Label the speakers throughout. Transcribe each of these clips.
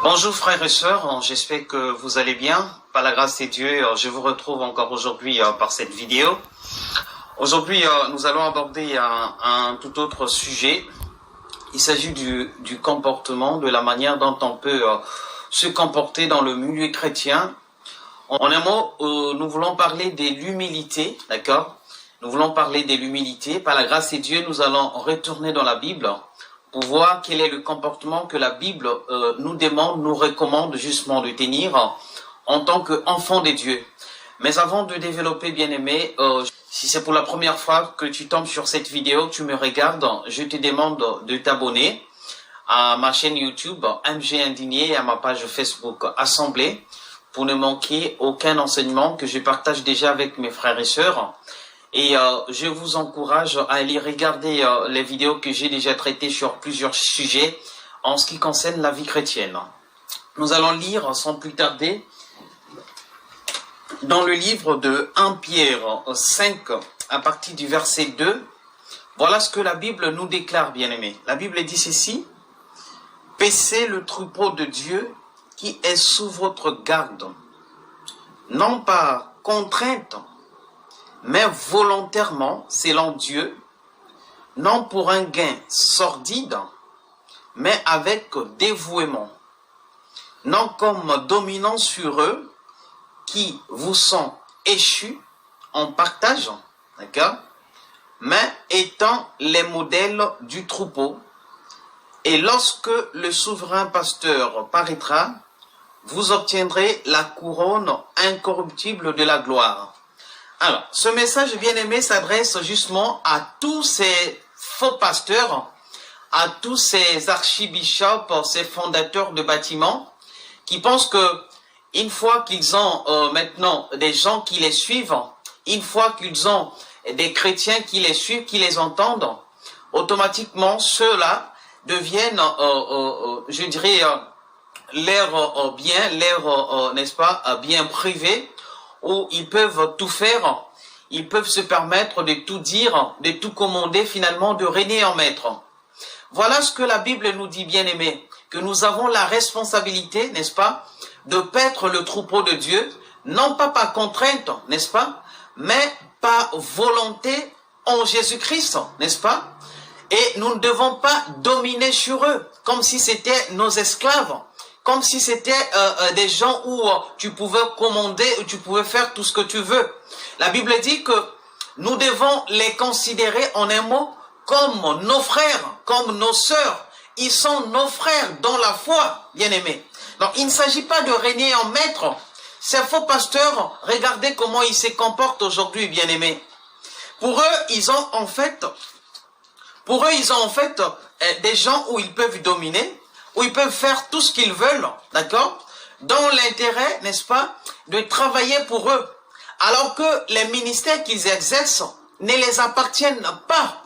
Speaker 1: Bonjour frères et sœurs, j'espère que vous allez bien. Par la grâce de Dieu, je vous retrouve encore aujourd'hui par cette vidéo. Aujourd'hui, nous allons aborder un tout autre sujet. Il s'agit du comportement, de la manière dont on peut se comporter dans le milieu chrétien. En un mot, nous voulons parler de l'humilité, d'accord? Nous voulons parler de l'humilité. Par la grâce de Dieu, nous allons retourner dans la Bible pour voir quel est le comportement que la Bible nous demande, nous recommande justement de tenir en tant qu'enfant de Dieu. Mais avant de développer, bien-aimé, si c'est pour la première fois que tu tombes sur cette vidéo, tu me regardes, je te demande de t'abonner à ma chaîne YouTube MG Indigné et à ma page Facebook Assemblée pour ne manquer aucun enseignement que je partage déjà avec mes frères et sœurs. Et je vous encourage à aller regarder les vidéos que j'ai déjà traitées sur plusieurs sujets en ce qui concerne la vie chrétienne. Nous allons lire sans plus tarder dans le livre de 1 Pierre 5 à partir du verset 2. Voilà ce que la Bible nous déclare, bien-aimés. La Bible dit ceci: paissez le troupeau de Dieu qui est sous votre garde, non par contrainte, mais volontairement, selon Dieu, non pour un gain sordide, mais avec dévouement, non comme dominant sur eux qui vous sont échus en partage, d'accord, mais étant les modèles du troupeau. Et lorsque le souverain pasteur paraîtra, vous obtiendrez la couronne incorruptible de la gloire. Alors, ce message, bien-aimé, s'adresse justement à tous ces faux pasteurs, à tous ces archibishops, ces fondateurs de bâtiments, qui pensent que une fois qu'ils ont maintenant des gens qui les suivent, une fois qu'ils ont des chrétiens qui les suivent, qui les entendent, automatiquement, ceux-là deviennent, je dirais, leur bien, leur, n'est-ce pas, bien privé, où ils peuvent tout faire, ils peuvent se permettre de tout dire, de tout commander, finalement de régner en maître. Voilà ce que la Bible nous dit, bien-aimés, que nous avons la responsabilité, n'est-ce pas, de paître le troupeau de Dieu, non pas par contrainte, n'est-ce pas, mais par volonté en Jésus-Christ, n'est-ce pas? Et nous ne devons pas dominer sur eux, comme si c'était nos esclaves, comme si c'était des gens où tu pouvais commander, où tu pouvais faire tout ce que tu veux. La Bible dit que nous devons les considérer en un mot comme nos frères, comme nos sœurs. Ils sont nos frères dans la foi, bien-aimés. Donc il ne s'agit pas de régner en maître. Ces faux pasteurs, regardez comment ils se comportent aujourd'hui, bien-aimés. Pour eux, ils ont en fait des gens où ils peuvent dominer, où ils peuvent faire tout ce qu'ils veulent, d'accord, dans l'intérêt, n'est-ce pas, de travailler pour eux, alors que les ministères qu'ils exercent ne les appartiennent pas.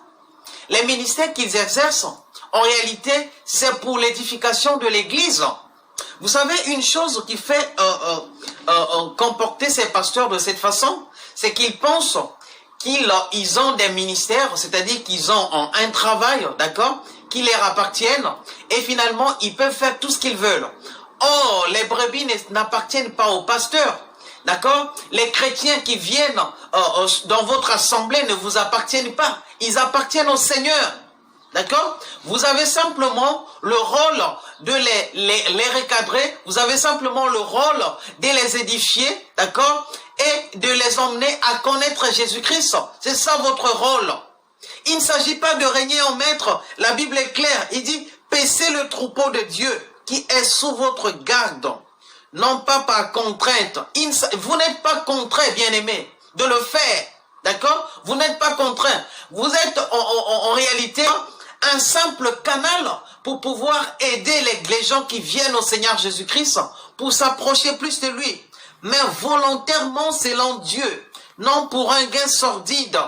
Speaker 1: Les ministères qu'ils exercent, en réalité, c'est pour l'édification de l'Église. Vous savez, une chose qui fait comporter ces pasteurs de cette façon, c'est qu'ils pensent qu'ils ont des ministères, c'est-à-dire qu'ils ont un travail, d'accord, qui leur appartiennent, et finalement, ils peuvent faire tout ce qu'ils veulent. Or, les brebis n'appartiennent pas aux pasteurs, d'accord? Les chrétiens qui viennent dans votre assemblée ne vous appartiennent pas, ils appartiennent au Seigneur, d'accord? Vous avez simplement le rôle de les recadrer, vous avez simplement le rôle de les édifier, d'accord? Et de les emmener à connaître Jésus-Christ. C'est ça votre rôle. Il ne s'agit pas de régner en maître. La Bible est claire. Il dit, paissez le troupeau de Dieu qui est sous votre garde, non pas par contrainte. Vous n'êtes pas contraint, bien-aimé, de le faire. D'accord? Vous n'êtes pas contraint. Vous êtes en réalité un simple canal pour pouvoir aider les gens qui viennent au Seigneur Jésus-Christ pour s'approcher plus de lui. Mais volontairement selon Dieu, non pour un gain sordide.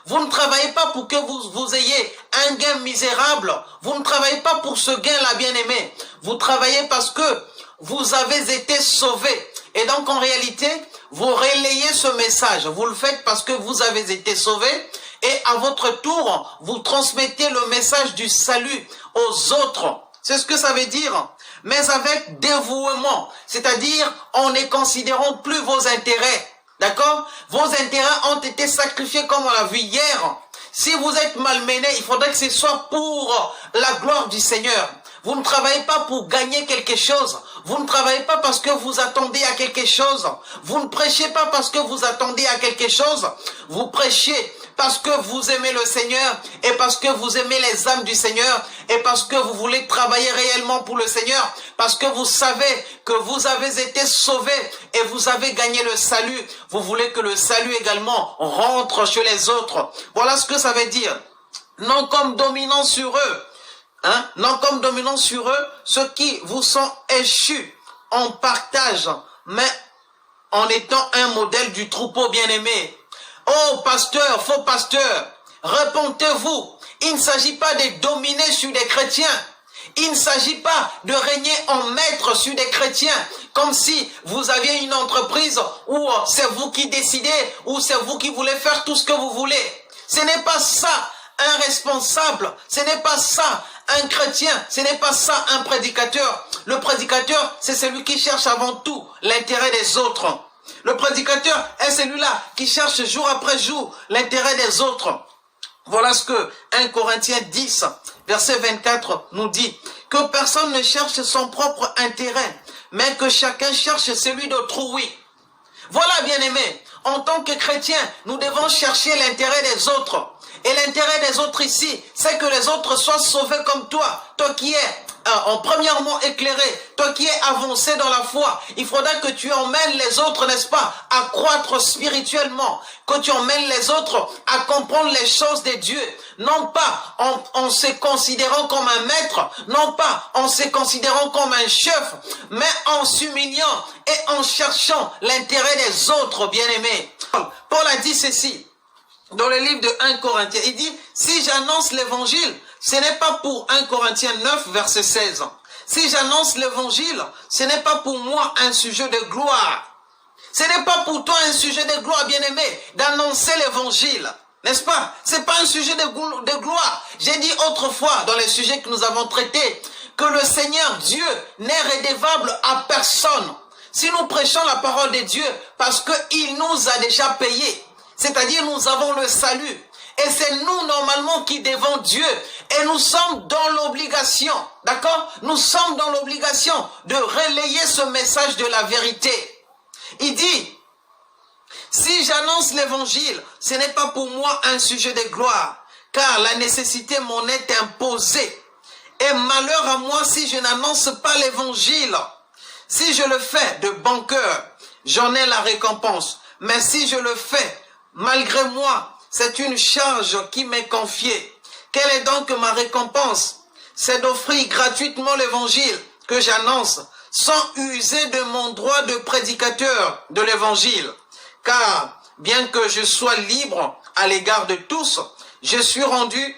Speaker 1: Vous ne travaillez pas pour que vous ayez un gain misérable. Vous ne travaillez pas pour ce gain-là, bien-aimé. Vous travaillez parce que vous avez été sauvés. Et donc, en réalité, vous relayez ce message. Vous le faites parce que vous avez été sauvés. Et à votre tour, vous transmettez le message du salut aux autres. C'est ce que ça veut dire. mais avec dévouement. C'est-à-dire, en ne considérant plus vos intérêts. D'accord? Vos intérêts ont été sacrifiés comme on l'a vu hier. Si vous êtes malmené, il faudrait que ce soit pour la gloire du Seigneur. Vous ne travaillez pas pour gagner quelque chose. Vous ne travaillez pas parce que vous attendez à quelque chose. Vous ne prêchez pas parce que vous attendez à quelque chose. Vous prêchez parce que vous aimez le Seigneur et parce que vous aimez les âmes du Seigneur et parce que vous voulez travailler réellement pour le Seigneur, parce que vous savez que vous avez été sauvés et vous avez gagné le salut. Vous voulez que le salut également rentre chez les autres. Voilà ce que ça veut dire. Non comme dominant sur eux. Non comme dominant sur eux, ceux qui vous sont échus en partage, mais en étant un modèle du troupeau bien-aimé. Oh pasteur, faux pasteur, répondez-vous. Il ne s'agit pas de dominer sur des chrétiens. Il ne s'agit pas de régner en maître sur des chrétiens, comme si vous aviez une entreprise où c'est vous qui décidez, ou c'est vous qui voulez faire tout ce que vous voulez. Ce n'est pas ça un responsable, ce n'est pas ça un chrétien, ce n'est pas ça un prédicateur. Le prédicateur, c'est celui qui cherche avant tout l'intérêt des autres. Le prédicateur est celui-là qui cherche jour après jour l'intérêt des autres. Voilà ce que 1 Corinthiens 10, verset 24 nous dit. Que personne ne cherche son propre intérêt, mais que chacun cherche celui d'autrui. Voilà, bien-aimés, en tant que chrétiens, nous devons chercher l'intérêt des autres. Et l'intérêt des autres ici, c'est que les autres soient sauvés comme toi. Toi qui es premièrement éclairé, toi qui es avancé dans la foi. Il faudra que tu emmènes les autres, n'est-ce pas, à croître spirituellement. Que tu emmènes les autres à comprendre les choses de Dieu. Non pas en se considérant comme un maître, non pas en se considérant comme un chef, mais en s'humiliant et en cherchant l'intérêt des autres, bien-aimés. Paul a dit ceci. Dans le livre de 1 Corinthiens, il dit, si j'annonce l'évangile, ce n'est pas pour 1 Corinthiens 9, verset 16. Si j'annonce l'évangile, ce n'est pas pour moi un sujet de gloire. Ce n'est pas pour toi un sujet de gloire, bien-aimé, d'annoncer l'évangile. N'est-ce pas? C'est pas un sujet de gloire. J'ai dit autrefois, dans les sujets que nous avons traités, que le Seigneur Dieu n'est redevable à personne. Si nous prêchons la parole de Dieu, parce qu'il nous a déjà payé, c'est-à-dire nous avons le salut. Et c'est nous normalement qui devons Dieu. Et nous sommes dans l'obligation, d'accord? Nous sommes dans l'obligation de relayer ce message de la vérité. Il dit, si j'annonce l'évangile, ce n'est pas pour moi un sujet de gloire, car la nécessité m'en est imposée. Et malheur à moi si je n'annonce pas l'évangile. Si je le fais de bon cœur, j'en ai la récompense. Mais si je le fais malgré moi, c'est une charge qui m'est confiée. Quelle est donc ma récompense? C'est d'offrir gratuitement l'évangile que j'annonce, sans user de mon droit de prédicateur de l'évangile. Car, bien que je sois libre à l'égard de tous, je suis rendu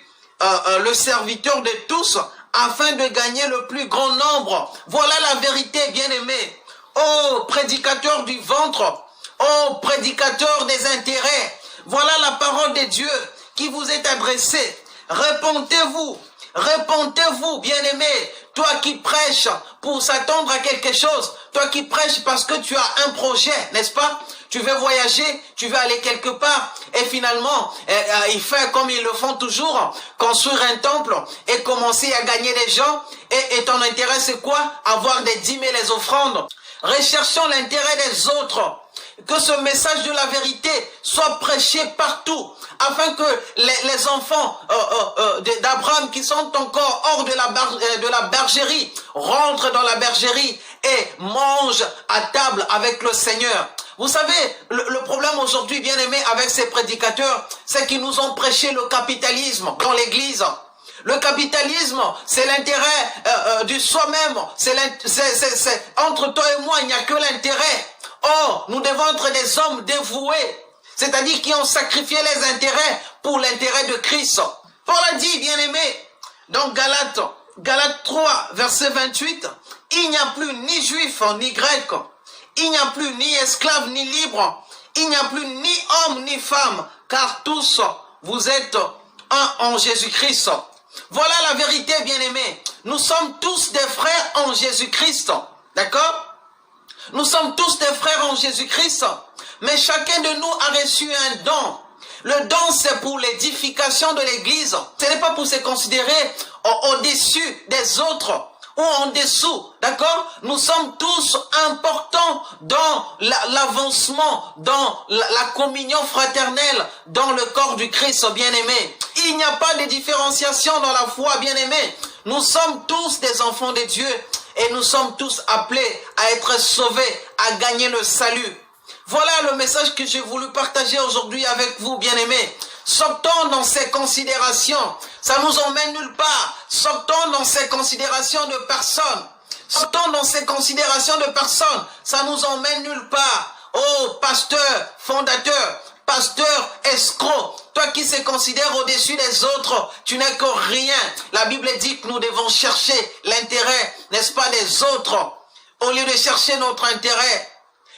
Speaker 1: le serviteur de tous, afin de gagner le plus grand nombre. Voilà la vérité, bien-aimé. Ô prédicateur du ventre, ô prédicateur des intérêts, voilà la parole de Dieu qui vous est adressée. Répondez-vous, bien-aimé, toi qui prêches pour s'attendre à quelque chose, toi qui prêches parce que tu as un projet, n'est-ce pas? Tu veux voyager, tu veux aller quelque part, et finalement, il fait comme ils le font toujours, construire un temple et commencer à gagner des gens, et ton intérêt c'est quoi? Avoir des dîmes et les offrandes. Recherchons l'intérêt des autres. Que ce message de la vérité soit prêché partout, afin que les enfants d'Abraham qui sont encore hors de la bergerie rentrent dans la bergerie et mangent à table avec le Seigneur. Vous savez, le problème aujourd'hui, bien aimé, avec ces prédicateurs, c'est qu'ils nous ont prêché le capitalisme dans l'église. Le capitalisme, c'est l'intérêt du soi-même. C'est entre toi et moi, il n'y a que l'intérêt. Or, nous devons être des hommes dévoués, c'est-à-dire qui ont sacrifié les intérêts pour l'intérêt de Christ. Paul a dit, bien-aimé, dans Galates 3, verset 28, il n'y a plus ni juif ni grec, il n'y a plus ni esclave ni libre, il n'y a plus ni homme ni femme, car tous vous êtes un en Jésus-Christ. Voilà la vérité, bien-aimé. nous sommes tous des frères en Jésus-Christ. D'accord? Nous sommes tous des frères en Jésus-Christ. Mais chacun de nous a reçu un don. Le don, c'est pour l'édification de l'Église. Ce n'est pas pour se considérer au-dessus des autres ou en dessous. D'accord? Nous sommes tous importants dans l'avancement, dans la communion fraternelle, dans le corps du Christ bien-aimé. Il n'y a pas de différenciation dans la foi, bien-aimé. Nous sommes tous des enfants de Dieu et nous sommes tous appelés à être sauvés, à gagner le salut. Voilà le message que j'ai voulu partager aujourd'hui avec vous, bien-aimés. Sortons dans ces considérations. Ça nous emmène nulle part. Sortons dans ces considérations de personnes. Sortons dans ces considérations de personnes. Ça nous emmène nulle part. Oh, pasteur, fondateur, pasteur, escroc. Toi qui se considères au-dessus des autres, tu n'es que rien. La Bible dit que nous devons chercher l'intérêt, n'est-ce pas, des autres, au lieu de chercher notre intérêt.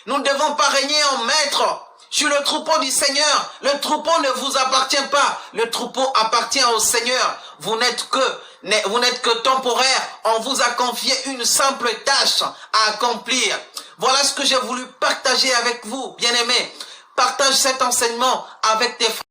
Speaker 1: Nous ne devons pas régner en maître sur le troupeau du Seigneur. Le troupeau ne vous appartient pas. Le troupeau appartient au Seigneur. Vous n'êtes que temporaire. On vous a confié une simple tâche à accomplir. Voilà ce que j'ai voulu partager avec vous, bien-aimés. Partage cet enseignement avec tes frères.